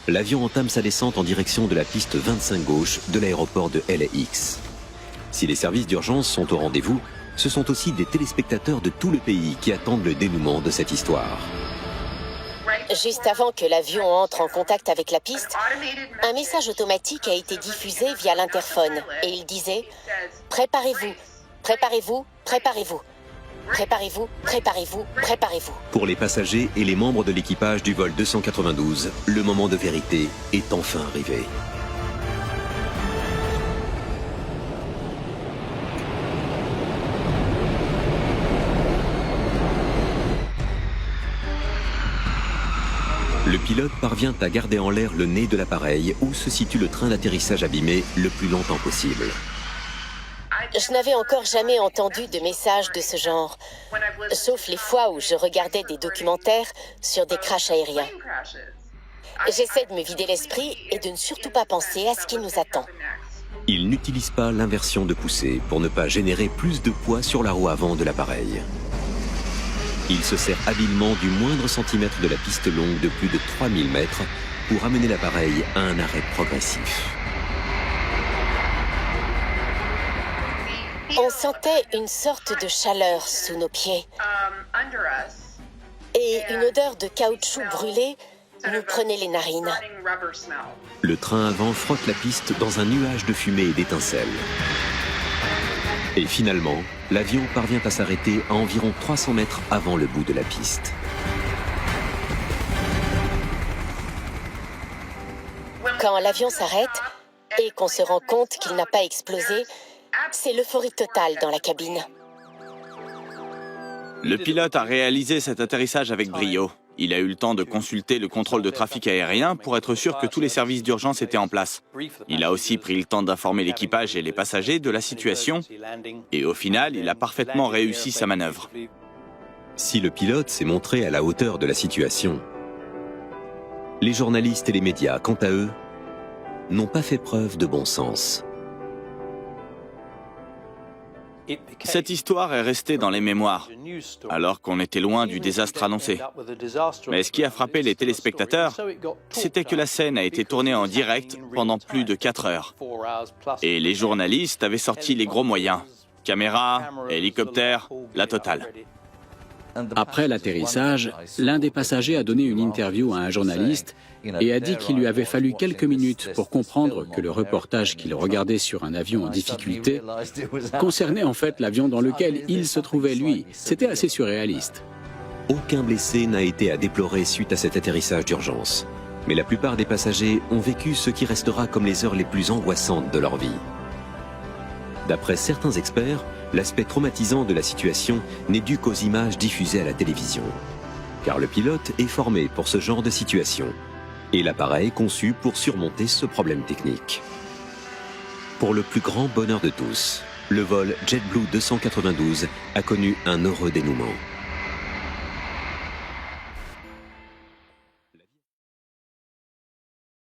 L'avion entame sa descente en direction de la piste 25 gauche de l'aéroport de LAX. Si les services d'urgence sont au rendez-vous, ce sont aussi des téléspectateurs de tout le pays qui attendent le dénouement de cette histoire. Juste avant que l'avion entre en contact avec la piste, un message automatique a été diffusé via l'interphone et il disait « Préparez-vous, préparez-vous, préparez-vous, préparez-vous, préparez-vous, préparez-vous ». Pour les passagers et les membres de l'équipage du vol 292, le moment de vérité est enfin arrivé. Le pilote parvient à garder en l'air le nez de l'appareil où se situe le train d'atterrissage abîmé le plus longtemps possible. Je n'avais encore jamais entendu de message de ce genre, sauf les fois où je regardais des documentaires sur des crashs aériens. J'essaie de me vider l'esprit et de ne surtout pas penser à ce qui nous attend. Il n'utilise pas l'inversion de poussée pour ne pas générer plus de poids sur la roue avant de l'appareil. Il se sert habilement du moindre centimètre de la piste longue de plus de 3000 mètres pour amener l'appareil à un arrêt progressif. On sentait une sorte de chaleur sous nos pieds et une odeur de caoutchouc brûlé nous prenait les narines. Le train avant frotte la piste dans un nuage de fumée et d'étincelles. Et finalement, l'avion parvient à s'arrêter à environ 300 mètres avant le bout de la piste. Quand l'avion s'arrête et qu'on se rend compte qu'il n'a pas explosé, c'est l'euphorie totale dans la cabine. Le pilote a réalisé cet atterrissage avec brio. Il a eu le temps de consulter le contrôle de trafic aérien pour être sûr que tous les services d'urgence étaient en place. Il a aussi pris le temps d'informer l'équipage et les passagers de la situation. Et au final, il a parfaitement réussi sa manœuvre. Si le pilote s'est montré à la hauteur de la situation, les journalistes et les médias, quant à eux, n'ont pas fait preuve de bon sens. Cette histoire est restée dans les mémoires, alors qu'on était loin du désastre annoncé. Mais ce qui a frappé les téléspectateurs, c'était que la scène a été tournée en direct pendant plus de 4 heures. Et les journalistes avaient sorti les gros moyens. Caméras, hélicoptères, la totale. Après l'atterrissage, l'un des passagers a donné une interview à un journaliste et a dit qu'il lui avait fallu quelques minutes pour comprendre que le reportage qu'il regardait sur un avion en difficulté concernait en fait l'avion dans lequel il se trouvait lui. C'était assez surréaliste. Aucun blessé n'a été à déplorer suite à cet atterrissage d'urgence. Mais la plupart des passagers ont vécu ce qui restera comme les heures les plus angoissantes de leur vie. D'après certains experts, l'aspect traumatisant de la situation n'est dû qu'aux images diffusées à la télévision. Car le pilote est formé pour ce genre de situation. Et l'appareil conçu pour surmonter ce problème technique. Pour le plus grand bonheur de tous, le vol JetBlue 292 a connu un heureux dénouement.